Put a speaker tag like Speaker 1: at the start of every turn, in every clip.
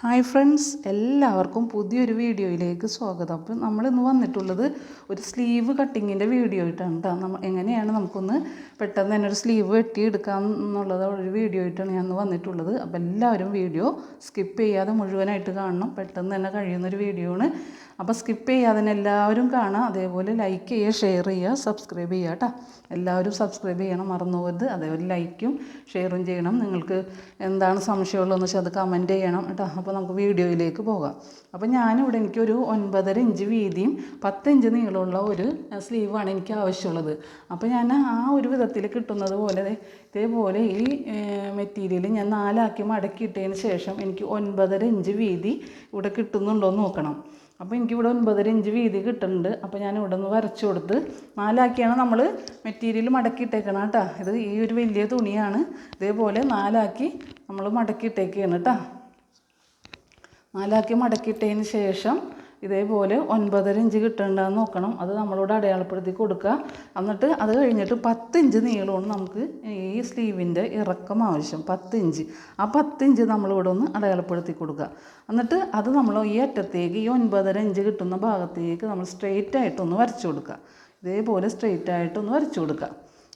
Speaker 1: Hi friends, എല്ലാവർക്കും പുതിയൊരു വീഡിയോയിലേക്ക് സ്വാഗതം. അപ്പം നമ്മളിന്ന് വന്നിട്ടുള്ളത് ഒരു സ്ലീവ് കട്ടിങ്ങിൻ്റെ വീഡിയോ ആയിട്ടാണ് കേട്ടോ. എങ്ങനെയാണ് നമുക്കൊന്ന് പെട്ടെന്ന് തന്നെ ഒരു സ്ലീവ് വെട്ടിയെടുക്കാം എന്നുള്ളത് ഒരു വീഡിയോ ആയിട്ടാണ് ഞാൻ വന്നിട്ടുള്ളത്. അപ്പോൾ എല്ലാവരും വീഡിയോ സ്കിപ്പ് ചെയ്യാതെ മുഴുവനായിട്ട് കാണണം. പെട്ടെന്ന് തന്നെ കഴിയുന്നൊരു വീഡിയോ ആണ്. അപ്പോൾ സ്കിപ്പ് ചെയ്യാതെ തന്നെ എല്ലാവരും കാണാം. അതേപോലെ ലൈക്ക് ചെയ്യുക, ഷെയർ ചെയ്യുക, സബ്സ്ക്രൈബ് ചെയ്യുക കേട്ടോ. എല്ലാവരും സബ്സ്ക്രൈബ് ചെയ്യണം, മറന്നു പോകരുത്. അതേപോലെ ലൈക്കും ഷെയറും ചെയ്യണം. നിങ്ങൾക്ക് എന്താണ് സംശയമുള്ളതെന്ന് വെച്ചാൽ അത് കമൻറ്റ് ചെയ്യണം കേട്ടോ. അപ്പോൾ നമുക്ക് വീഡിയോയിലേക്ക് പോകാം. അപ്പോൾ ഞാനിവിടെ എനിക്കൊരു 9.5 ഇഞ്ച് വീതിയും 10 ഇഞ്ച് നീളമുള്ള ഒരു സ്ലീവാണ് എനിക്ക് ആവശ്യമുള്ളത്. അപ്പോൾ ഞാൻ ആ ഒരു വിധത്തിൽ കിട്ടുന്നത് പോലെ ഇതേപോലെ ഈ മെറ്റീരിയൽ ഞാൻ 4 മടക്കിയിട്ടതിന് ശേഷം എനിക്ക് 9.5 ഇഞ്ച് വീതി ഇവിടെ കിട്ടുന്നുണ്ടോ എന്ന് നോക്കണം. അപ്പോൾ എനിക്കിവിടെ 9.5 ഇഞ്ച് വീതി കിട്ടുന്നുണ്ട്. അപ്പോൾ ഞാൻ ഇവിടെ നിന്ന് വരച്ചു കൊടുത്ത് 4 നമ്മൾ മെറ്റീരിയൽ മടക്കിയിട്ടേക്കണം കേട്ടോ. ഇത് ഈ ഒരു വലിയ തുണിയാണ്. ഇതേപോലെ 4 നമ്മൾ മടക്കിയിട്ടേക്കാണ് കേട്ടോ. 4 മടക്കിയിട്ടതിന് ശേഷം ഇതേപോലെ 9.5 ഇഞ്ച് കിട്ടേണ്ടതെന്ന് നോക്കണം. അത് നമ്മളോട് അടയാളപ്പെടുത്തി കൊടുക്കുക. എന്നിട്ട് അത് കഴിഞ്ഞിട്ട് 10 ഇഞ്ച് നീളമാണ് നമുക്ക് ഈ സ്ലീവിൻ്റെ ഇറക്കം ആവശ്യം. 10 ഇഞ്ച്. ആ 10 ഇഞ്ച് നമ്മളിവിടെ ഒന്ന് അടയാളപ്പെടുത്തി കൊടുക്കുക. എന്നിട്ട് അത് നമ്മൾ ഈ അറ്റത്തേക്ക് ഈ 9.5 ഇഞ്ച് കിട്ടുന്ന ഭാഗത്തേക്ക് നമ്മൾ സ്ട്രെയിറ്റ് ആയിട്ടൊന്ന് വരച്ചു കൊടുക്കുക. ഇതേപോലെ സ്ട്രെയിറ്റ് ആയിട്ടൊന്ന് വരച്ചു കൊടുക്കുക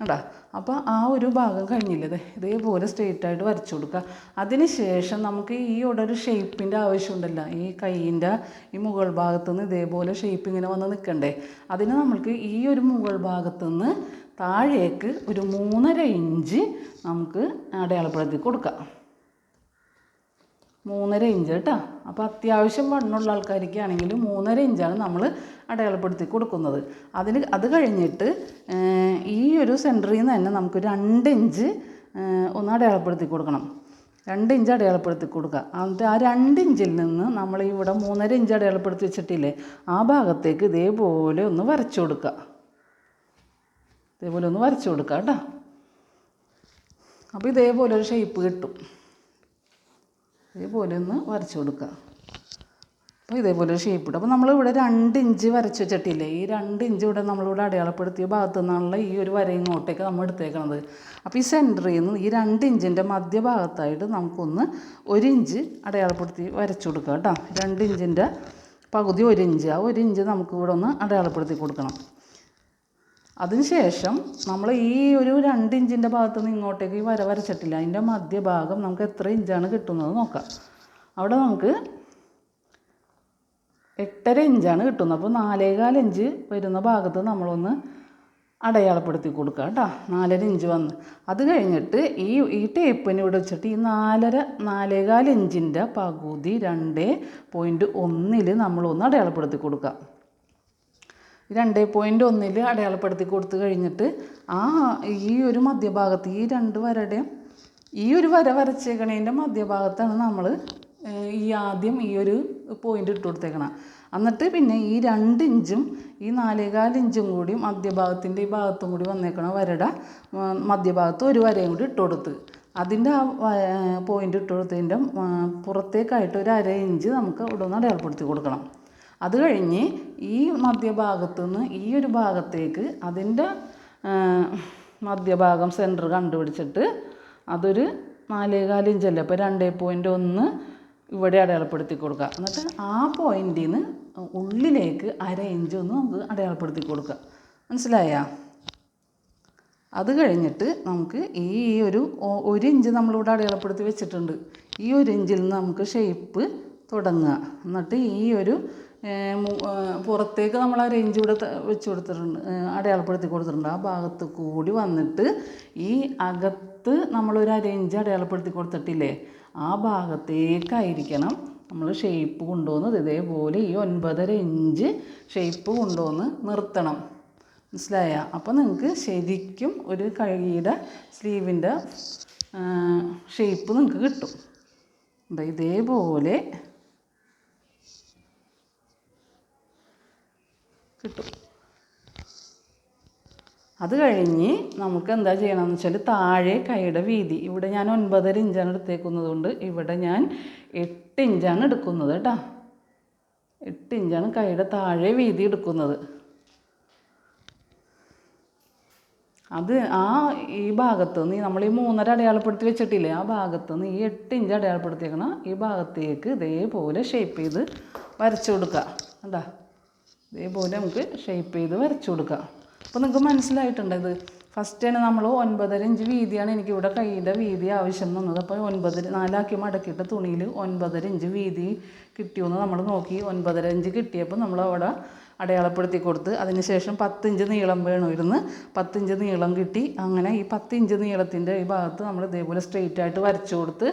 Speaker 1: കേട്ടോ. അപ്പോൾ ആ ഒരു ഭാഗം കഴിഞ്ഞില്ലേ, ഇതേപോലെ സ്ട്രെയിറ്റായിട്ട് വരച്ചു കൊടുക്കുക. അതിന് ശേഷം നമുക്ക് ഈ ഇവിടെ ഒരു ഷേപ്പിൻ്റെ ആവശ്യമുണ്ടല്ലോ. ഈ കൈയിൻ്റെ ഈ മുകൾ ഭാഗത്തു നിന്ന് ഇതേപോലെ ഷേപ്പ് ഇങ്ങനെ വന്ന് നിൽക്കണ്ടേ. അതിന് നമ്മൾക്ക് ഈ ഒരു മുകൾ ഭാഗത്തു നിന്ന് താഴേക്ക് ഒരു 3.5 ഇഞ്ച് നമുക്ക് അടയാളപ്പെടുത്തി കൊടുക്കാം. 3.5 ഇഞ്ച് കേട്ടോ. അപ്പോൾ അത്യാവശ്യം വണ്ണമുള്ള ആൾക്കാർക്കാണെങ്കിൽ 3.5 ഇഞ്ചാണ് നമ്മൾ അടയാളപ്പെടുത്തി കൊടുക്കുന്നത്. അത് കഴിഞ്ഞിട്ട് ഈ ഒരു സെൻറ്ററിൽ നിന്ന് തന്നെ നമുക്ക് 2 ഇഞ്ച് ഒന്ന് അടയാളപ്പെടുത്തി കൊടുക്കണം. 2 ഇഞ്ച് അടയാളപ്പെടുത്തി കൊടുക്കുക. എന്നിട്ട് ആ 2 ഇഞ്ചിൽ നിന്ന് നമ്മൾ ഇവിടെ 3.5 ഇഞ്ച് അടയാളപ്പെടുത്തി വെച്ചിട്ടില്ലേ, ആ ഭാഗത്തേക്ക് ഇതേപോലെ ഒന്ന് വരച്ചു കൊടുക്കുക. ഇതേപോലെ ഒന്ന് വരച്ചു കൊടുക്കുക കേട്ടോ. അപ്പോൾ ഇതേപോലെ ഒരു ഷേപ്പ് കിട്ടും. ഇതേപോലെ ഒന്ന് വരച്ചു കൊടുക്കുക. അപ്പോൾ ഇതേപോലെ ഒരു ഷേപ്പ് ഇടും. അപ്പോൾ നമ്മളിവിടെ 2 ഇഞ്ച് വരച്ച് വെച്ചിട്ടില്ലേ, ഈ 2 ഇഞ്ച് ഇവിടെ നമ്മളിവിടെ അടയാളപ്പെടുത്തിയ ഭാഗത്തു നിന്നുള്ള ഈ ഒരു വര ഇങ്ങോട്ടേക്ക് നമ്മൾ എടുത്തേക്കണത്. അപ്പോൾ ഈ സെൻറ്ററിൽ നിന്ന് ഈ 2 ഇഞ്ചിൻ്റെ മധ്യഭാഗത്തായിട്ട് നമുക്കൊന്ന് 1 ഇഞ്ച് അടയാളപ്പെടുത്തി വരച്ചു കൊടുക്കുക കേട്ടോ. 2 ഇഞ്ചിൻ്റെ പകുതി 1 ഇഞ്ച്, ആ 1 ഇഞ്ച് നമുക്ക് ഇവിടെ ഒന്ന് അടയാളപ്പെടുത്തി കൊടുക്കണം. അതിനുശേഷം നമ്മൾ ഈ ഒരു 2 ഇഞ്ചിൻ്റെ ഭാഗത്ത് നിന്ന് ഇങ്ങോട്ടേക്ക് ഈ വര വരച്ചിട്ടില്ല, അതിൻ്റെ മധ്യഭാഗം നമുക്ക് എത്ര ഇഞ്ചാണ് കിട്ടുന്നത് നോക്കാം. അവിടെ നമുക്ക് 8.5 ഇഞ്ചാണ് കിട്ടുന്നത്. അപ്പോൾ 4.25 ഇഞ്ച് വരുന്ന ഭാഗത്ത് നമ്മളൊന്ന് അടയാളപ്പെടുത്തി കൊടുക്കുക കേട്ടോ. 4.5 ഇഞ്ച് വന്ന് അത് കഴിഞ്ഞിട്ട് ഈ ടേപ്പിന് ഇവിടെ വെച്ചിട്ട് ഈ 4.25 ഇഞ്ചിൻ്റെ പകുതി 2.1 നമ്മളൊന്ന് അടയാളപ്പെടുത്തി കൊടുക്കുക. 2.1 അടയാളപ്പെടുത്തി കൊടുത്തു കഴിഞ്ഞിട്ട് ഈ ഒരു മധ്യഭാഗത്ത് ഈ 2 വരയുടെയും ഈ ഒരു വര വരച്ചേക്കണതിൻ്റെ മധ്യഭാഗത്താണ് നമ്മൾ ആദ്യം ഈ ഒരു പോയിൻ്റ് ഇട്ട് കൊടുത്തേക്കണം. എന്നിട്ട് പിന്നെ ഈ 2 ഇഞ്ചും ഈ 4.25 ഇഞ്ചും കൂടി മധ്യഭാഗത്തിൻ്റെ ഈ ഭാഗത്തും കൂടി വന്നേക്കണം വരയുടെ മധ്യഭാഗത്ത് ഒരു വരയും കൂടി ഇട്ട് കൊടുത്ത് അതിൻ്റെ ആ പോയിൻ്റ് ഇട്ട് കൊടുത്തതിൻ്റെ പുറത്തേക്കായിട്ട് ഒരു 1/2 ഇഞ്ച് നമുക്ക് ഇവിടെ ഒന്ന് അടയാളപ്പെടുത്തി കൊടുക്കണം. അത് കഴിഞ്ഞ് ഈ മധ്യഭാഗത്തു നിന്ന് ഈ ഒരു ഭാഗത്തേക്ക് അതിൻ്റെ മധ്യഭാഗം സെൻറ്റർ കണ്ടുപിടിച്ചിട്ട് അതൊരു 4.25 ഇഞ്ചല്ലേ, അപ്പോൾ 2.1 ഇവിടെ അടയാളപ്പെടുത്തി കൊടുക്കുക. എന്നിട്ട് ആ പോയിൻ്റിൽ നിന്ന് ഉള്ളിലേക്ക് 1/2 ഇഞ്ച് ഒന്ന് നമുക്ക് അടയാളപ്പെടുത്തി കൊടുക്കുക. മനസ്സിലായോ? അത് കഴിഞ്ഞിട്ട് നമുക്ക് ഈ ഒരു 1 ഇഞ്ച് നമ്മളിവിടെ അടയാളപ്പെടുത്തി വെച്ചിട്ടുണ്ട്. ഈ 1 ഇഞ്ചിൽ നിന്ന് നമുക്ക് ഷേപ്പ് തുടങ്ങുക. എന്നിട്ട് ഈ ഒരു പുറത്തേക്ക് നമ്മൾ 1/2 ഇഞ്ച് ഇവിടെ വെച്ച് കൊടുത്തിട്ടുണ്ട്, അടയാളപ്പെടുത്തി കൊടുത്തിട്ടുണ്ട്. ആ ഭാഗത്ത് കൂടി വന്നിട്ട് ഈ അകത്ത് നമ്മളൊരു 1/2 ഇഞ്ച് അടയാളപ്പെടുത്തി കൊടുത്തിട്ടില്ലേ, ആ ഭാഗത്തേക്കായിരിക്കണം നമ്മൾ ഷേപ്പ് കൊണ്ടുവന്നത്. ഇതേപോലെ ഈ 9.5 ഇഞ്ച് ഷേപ്പ് കൊണ്ടുവന്ന് നിർത്തണം. മനസ്സിലായ? അപ്പോൾ നിങ്ങൾക്ക് ശരിക്കും ഒരു കൈയുടെ സ്ലീവിൻ്റെ ഷേപ്പ് നിങ്ങൾക്ക് കിട്ടും. ഇതേപോലെ കിട്ടും. അത് കഴിഞ്ഞ് നമുക്ക് എന്താ ചെയ്യണമെന്ന് വെച്ചാൽ താഴെ കൈയുടെ വീതി ഇവിടെ ഞാൻ 9.5 ഇഞ്ചാണ് എടുത്തേക്കുന്നത് കൊണ്ട് ഇവിടെ ഞാൻ 8 ഇഞ്ചാണ് എടുക്കുന്നത് കേട്ടോ. 8 ഇഞ്ചാണ് കൈയുടെ താഴെ വീതി എടുക്കുന്നത്. അത് ഈ ഭാഗത്ത് നിന്ന് നമ്മൾ ഈ 3.5 അടയാളപ്പെടുത്തി വെച്ചിട്ടില്ലേ, ആ ഭാഗത്ത് നിന്ന് ഈ 8 ഇഞ്ച് അടയാളപ്പെടുത്തിയേക്കണം ഈ ഭാഗത്തേക്ക് ഇതേപോലെ ഷേപ്പ് ചെയ്ത് വരച്ചു കൊടുക്കുക. കണ്ടാ, ഇതേപോലെ നമുക്ക് ഷേപ്പ് ചെയ്ത് വരച്ചു കൊടുക്കുക. അപ്പോൾ നിങ്ങൾക്ക് മനസ്സിലായിട്ടുണ്ട്. ഇത് ഫസ്റ്റ് തന്നെ നമ്മൾ 9.5 ഇഞ്ച് വീതിയാണ് എനിക്കിവിടെ കൈയുടെ വീതി ആവശ്യം വന്നത്. അപ്പോൾ 4 മടക്കിയിട്ട് തുണിയിൽ 9.5 ഇഞ്ച് വീതി കിട്ടിയെന്ന് നമ്മൾ നോക്കി. 9.5 ഇഞ്ച് കിട്ടിയപ്പോൾ നമ്മൾ അവിടെ അടയാളപ്പെടുത്തി കൊടുത്ത്, അതിന് ശേഷം 10 ഇഞ്ച് നീളം വേണമായിരുന്നു. 10 ഇഞ്ച് നീളം കിട്ടി. അങ്ങനെ ഈ 10 ഇഞ്ച് നീളത്തിൻ്റെ ഈ ഭാഗത്ത് നമ്മൾ ഇതേപോലെ സ്ട്രെയിറ്റ് ആയിട്ട് വരച്ചു കൊടുത്ത്,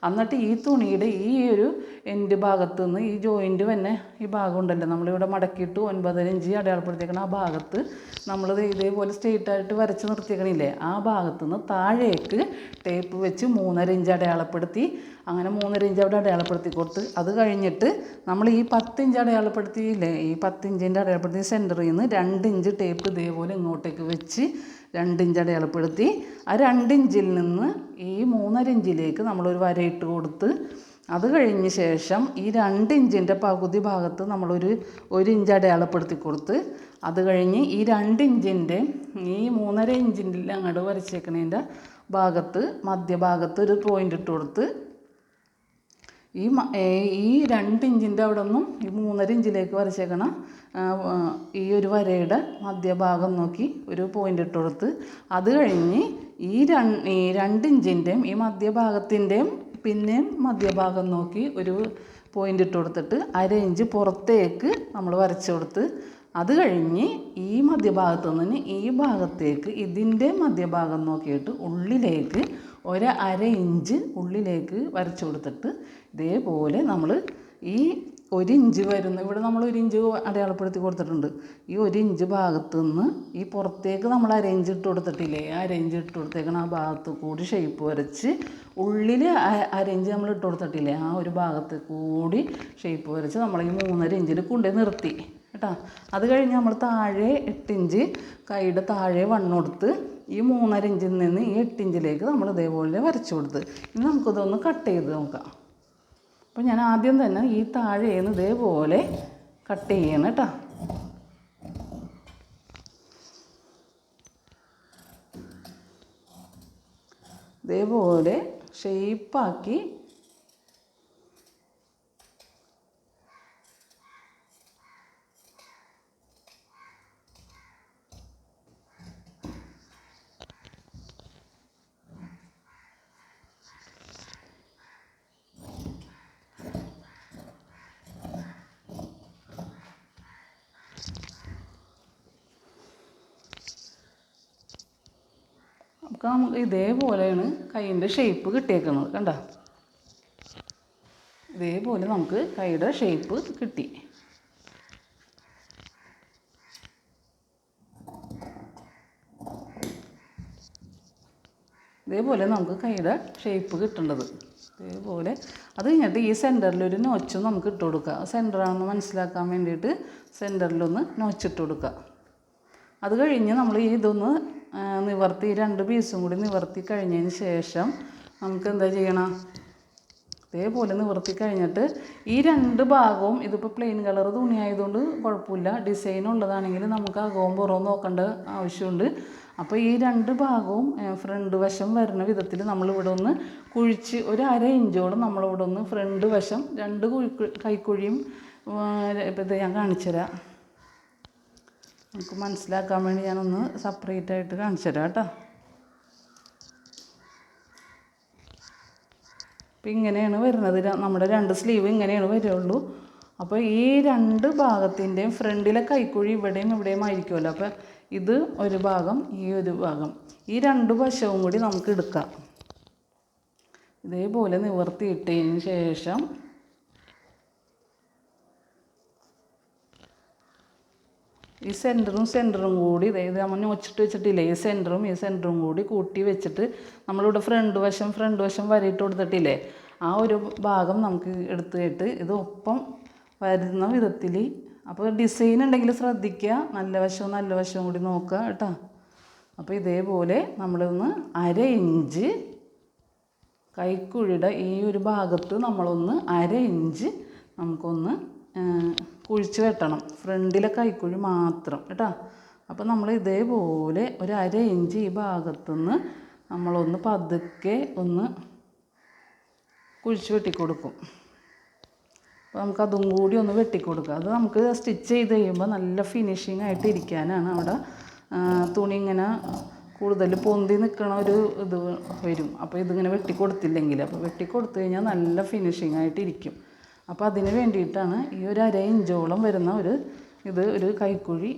Speaker 1: എന്നിട്ട് ഈ തുണിയുടെ ഈ ഒരു എൻഡ് ഭാഗത്ത് നിന്ന് ഈ ജോയിൻറ്റ് തന്നെ ഈ ഭാഗം ഉണ്ടല്ലോ നമ്മളിവിടെ മടക്കിയിട്ട് 9.5 ഇഞ്ച് അടയാളപ്പെടുത്തിയേക്കണം ആ ഭാഗത്ത് നമ്മൾ ഇതേപോലെ സ്ട്രെയിറ്റ് ആയിട്ട് വരച്ച് നിർത്തിയേക്കണില്ലേ, ആ ഭാഗത്ത് നിന്ന് താഴേക്ക് ടേപ്പ് വെച്ച് 3.5 ഇഞ്ച് അടയാളപ്പെടുത്തി. അങ്ങനെ 3.5 ഇഞ്ച് അവിടെ അടയാളപ്പെടുത്തി കൊടുത്ത്, അത് കഴിഞ്ഞിട്ട് നമ്മൾ ഈ 10 ഇഞ്ച് അടയാളപ്പെടുത്തിയില്ലേ, ഈ 10 ഇഞ്ചിൻ്റെ അടയാളപ്പെടുത്തി സെൻറ്ററിൽ നിന്ന് 2 ഇഞ്ച് ടേപ്പ് ഇതേപോലെ ഇങ്ങോട്ടേക്ക് വെച്ച് 2 ഇഞ്ച് അടയാളപ്പെടുത്തി. ആ 2 ഇഞ്ചിൽ നിന്ന് ഈ 3.5 ഇഞ്ചിലേക്ക് നമ്മളൊരു വരയിട്ട് കൊടുത്ത്, അത് കഴിഞ്ഞ ശേഷം ഈ 2 ഇഞ്ചിൻ്റെ പകുതി ഭാഗത്ത് നമ്മളൊരു 1 ഇഞ്ച് അടയാളപ്പെടുത്തി കൊടുത്ത്, അത് കഴിഞ്ഞ് ഈ 2 ഇഞ്ചിൻ്റെ ഈ 3.5 ഇഞ്ചിൻ്റെ അങ്ങോട്ട് വരച്ചേക്കണതിൻ്റെ ഭാഗത്ത് മധ്യഭാഗത്ത് ഒരു പോയിൻ്റ് ഇട്ട് കൊടുത്ത്, ഈ 2 ഇഞ്ചിൻ്റെ അവിടെ നിന്നും ഈ 3.5 ഇഞ്ചിലേക്ക് വരച്ചേക്കണം ഈ ഒരു വരയുടെ മധ്യഭാഗം നോക്കി ഒരു പോയിൻ്റ് ഇട്ട് കൊടുത്ത്, അത് കഴിഞ്ഞ് ഈ 2 ഇഞ്ചിൻ്റെയും ഈ മധ്യഭാഗത്തിൻ്റെയും പിന്നെയും മധ്യഭാഗം നോക്കി ഒരു പോയിൻ്റ് ഇട്ട് കൊടുത്തിട്ട് 1/2 ഇഞ്ച് പുറത്തേക്ക് നമ്മൾ വരച്ചു കൊടുത്ത്, അത് കഴിഞ്ഞ് ഈ മധ്യഭാഗത്തു നിന്ന് ഈ ഭാഗത്തേക്ക് ഇതിൻ്റെ മധ്യഭാഗം നോക്കിയിട്ട് ഉള്ളിലേക്ക് 1/2 ഇഞ്ച് ഉള്ളിലേക്ക് വരച്ചു കൊടുത്തിട്ട്, ഇതേപോലെ നമ്മൾ ഈ 1 ഇഞ്ച് വരുന്ന ഇവിടെ നമ്മൾ 1 ഇഞ്ച് അടയാളപ്പെടുത്തി കൊടുത്തിട്ടുണ്ട്. ഈ 1 ഇഞ്ച് ഭാഗത്തു നിന്ന് ഈ പുറത്തേക്ക് നമ്മൾ 1/2 ഇഞ്ച് ഇട്ട് കൊടുത്തിട്ടില്ലേ, 1/2 ഇഞ്ച് ഇട്ട് കൊടുത്തേക്കണം ആ ഭാഗത്ത് കൂടി ഷേപ്പ് വരച്ച്, ഉള്ളിൽ 1/2 ഇഞ്ച് നമ്മൾ ഇട്ട് കൊടുത്തിട്ടില്ലേ, ആ ഒരു ഭാഗത്ത് കൂടി ഷേപ്പ് വരച്ച് നമ്മൾ ഈ 3.5 ഇഞ്ചിൽ കൊണ്ടുപോയി നിർത്തി കേട്ടോ. അത് കഴിഞ്ഞ് നമ്മൾ താഴെ 8 ഇഞ്ച് കൈയുടെ താഴെ വണ്ണെടുത്ത് ഈ 3.5 ഇഞ്ചിൽ നിന്ന് ഈ 8 ഇഞ്ചിലേക്ക് നമ്മൾ ഇതേപോലെ വരച്ചു കൊടുത്ത്, ഇനി നമുക്കിതൊന്ന് കട്ട് ചെയ്ത് നോക്കാം. അപ്പോൾ ഞാൻ ആദ്യം തന്നെ ഈ താഴേന്ന് ഇതേപോലെ കട്ട് ചെയ്യണം കേട്ടോ. ഇതേപോലെ ഷേപ്പാക്കി നമുക്ക് ഇതേപോലെയാണ് കൈയിൻ്റെ ഷേപ്പ് കിട്ടിയേക്കുന്നത്. കണ്ടോ, ഇതേപോലെ നമുക്ക് കൈയുടെ ഷേപ്പ് കിട്ടി. ഇതേപോലെ നമുക്ക് കൈയുടെ ഷേപ്പ് കിട്ടേണ്ടത് ഇതേപോലെ. അത് കഴിഞ്ഞിട്ട് ഈ സെൻറ്ററിലൊരു നോച്ചും നമുക്ക് ഇട്ട് കൊടുക്കുക. സെൻറ്ററാണെന്ന് മനസ്സിലാക്കാൻ വേണ്ടിയിട്ട് സെൻറ്ററിലൊന്ന് നോച്ചിട്ട് കൊടുക്കുക. അത് കഴിഞ്ഞ് നമ്മൾ ഇതൊന്ന് നിവർത്തി 2 പീസും കൂടി നിവർത്തി കഴിഞ്ഞതിന് ശേഷം നമുക്ക് എന്താ ചെയ്യണം, ഇതേപോലെ നിവർത്തി കഴിഞ്ഞിട്ട് ഈ 2 ഭാഗവും, ഇതിപ്പോൾ പ്ലെയിൻ കളർ തുണി ആയതുകൊണ്ട് കുഴപ്പമില്ല, ഡിസൈൻ ഉള്ളതാണെങ്കിൽ നമുക്ക് അകവും പുറവും നോക്കേണ്ട ആവശ്യമുണ്ട്. അപ്പോൾ ഈ 2 ഭാഗവും ഫ്രണ്ട് വശം വരുന്ന വിധത്തിൽ നമ്മളിവിടെ ഒന്ന് കുഴിച്ച് 1/2 ഇഞ്ചോളം നമ്മളിവിടെ ഒന്ന് ഫ്രണ്ട് വശം 2 കൈക്കുഴിയും ഇപ്പോൾ ഇത് ഞാൻ കാണിച്ചു തരാം, നമുക്ക് മനസ്സിലാക്കാൻ വേണ്ടി ഞാനൊന്ന് സെപ്പറേറ്റ് ആയിട്ട് കാണിച്ചു തരാം കേട്ടോ. അപ്പോൾ ഇങ്ങനെയാണ് വരുന്നത്, നമ്മുടെ 2 സ്ലീവ് ഇങ്ങനെയാണ് വരുള്ളൂ. അപ്പോൾ ഈ 2 ഭാഗത്തിൻ്റെയും ഫ്രണ്ടിലെ കൈക്കുഴി ഇവിടെയും ഇവിടെയും ആയിരിക്കുമല്ലോ. അപ്പോൾ ഇത് ഒരു ഭാഗം, ഈ ഒരു ഭാഗം, ഈ 2 വശവും കൂടി നമുക്ക് എടുക്കാം. ഇതേപോലെ നിവർത്തിയിട്ടതിന് ശേഷം ഈ സെൻറ്ററും കൂടി അതായത് നമ്മൾ നോച്ചിട്ട് വെച്ചിട്ടില്ലേ, ഈ സെൻറ്ററും കൂടി കൂട്ടി വെച്ചിട്ട് നമ്മളിവിടെ ഫ്രണ്ട് വശം വരയിട്ട് കൊടുത്തിട്ടില്ലേ, ആ ഒരു ഭാഗം നമുക്ക് എടുത്തിട്ട് ഇത് ഒപ്പം വരുന്ന വിധത്തിൽ. അപ്പോൾ ഡിസൈൻ ഉണ്ടെങ്കിൽ ശ്രദ്ധിക്കുക, നല്ല വശവും കൂടി നോക്കുക കേട്ടോ. അപ്പോൾ ഇതേപോലെ നമ്മളൊന്ന് 1/2 ഇഞ്ച് കൈക്കുഴിയുടെ ഈ ഒരു ഭാഗത്ത് നമ്മളൊന്ന് 1/2 ഇഞ്ച് നമുക്കൊന്ന് കുഴിച്ച് വെട്ടണം, ഫ്രണ്ടിലെ കൈക്കുഴി മാത്രം കേട്ടോ. അപ്പോൾ നമ്മൾ ഇതേപോലെ ഒരു 1/2 ഇഞ്ച് ഈ ഭാഗത്തുനിന്ന് നമ്മളൊന്ന് പതുക്കെ ഒന്ന് കുഴിച്ച് വെട്ടിക്കൊടുക്കും. അപ്പോൾ നമുക്കതും കൂടി ഒന്ന് വെട്ടിക്കൊടുക്കുക. അത് നമുക്ക് സ്റ്റിച്ച് ചെയ്ത് കഴിയുമ്പോൾ നല്ല ഫിനിഷിംഗ് ആയിട്ട് ഇരിക്കാനാണ്. അവിടെ തുണി ഇങ്ങനെ കൂടുതൽ പൊന്തി നിൽക്കണ ഒരു ഇത് വരും. അപ്പോൾ ഇതിങ്ങനെ വെട്ടിക്കൊടുത്തില്ലെങ്കിൽ, അപ്പോൾ വെട്ടിക്കൊടുത്തു കഴിഞ്ഞാൽ നല്ല ഫിനിഷിംഗ് ആയിട്ടിരിക്കും. അപ്പോൾ അതിന് വേണ്ടിയിട്ടാണ് ഈ ഒരു 1/2 ഇഞ്ചോളം വരുന്ന ഒരു കൈക്കുഴി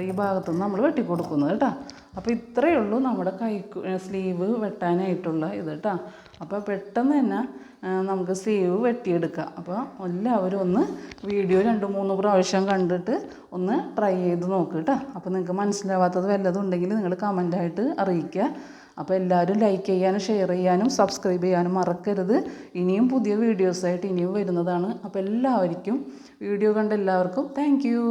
Speaker 1: ഈ ഭാഗത്തുനിന്ന് നമ്മൾ വെട്ടിക്കൊടുക്കുന്നത് കേട്ടോ. അപ്പോൾ ഇത്രയേ ഉള്ളൂ നമ്മുടെ സ്ലീവ് വെട്ടാനായിട്ടുള്ള ഇത് കേട്ടോ. അപ്പോൾ പെട്ടെന്ന് തന്നെ നമുക്ക് സ്ലീവ് വെട്ടിയെടുക്കാം. അപ്പോൾ എല്ലാവരും ഒന്ന് വീഡിയോ 2-3 പ്രാവശ്യം കണ്ടിട്ട് ഒന്ന് ട്രൈ ചെയ്ത് നോക്കുക കേട്ടോ. അപ്പോൾ നിങ്ങൾക്ക് മനസ്സിലാവാത്തത് വല്ലതും ഉണ്ടെങ്കിൽ നിങ്ങൾ കമൻറ്റായിട്ട് അറിയിക്കുക. അപ്പോൾ എല്ലാവരും ലൈക്ക് ചെയ്യാനും ഷെയർ ചെയ്യാനും സബ്സ്ക്രൈബ് ചെയ്യാനും മറക്കരുത്. ഇനിയും പുതിയ വീഡിയോസായിട്ട് ഇനിയും വരുന്നതാണ്. അപ്പോൾ എല്ലാവർക്കും വീഡിയോ കണ്ട എല്ലാവർക്കും താങ്ക് യു.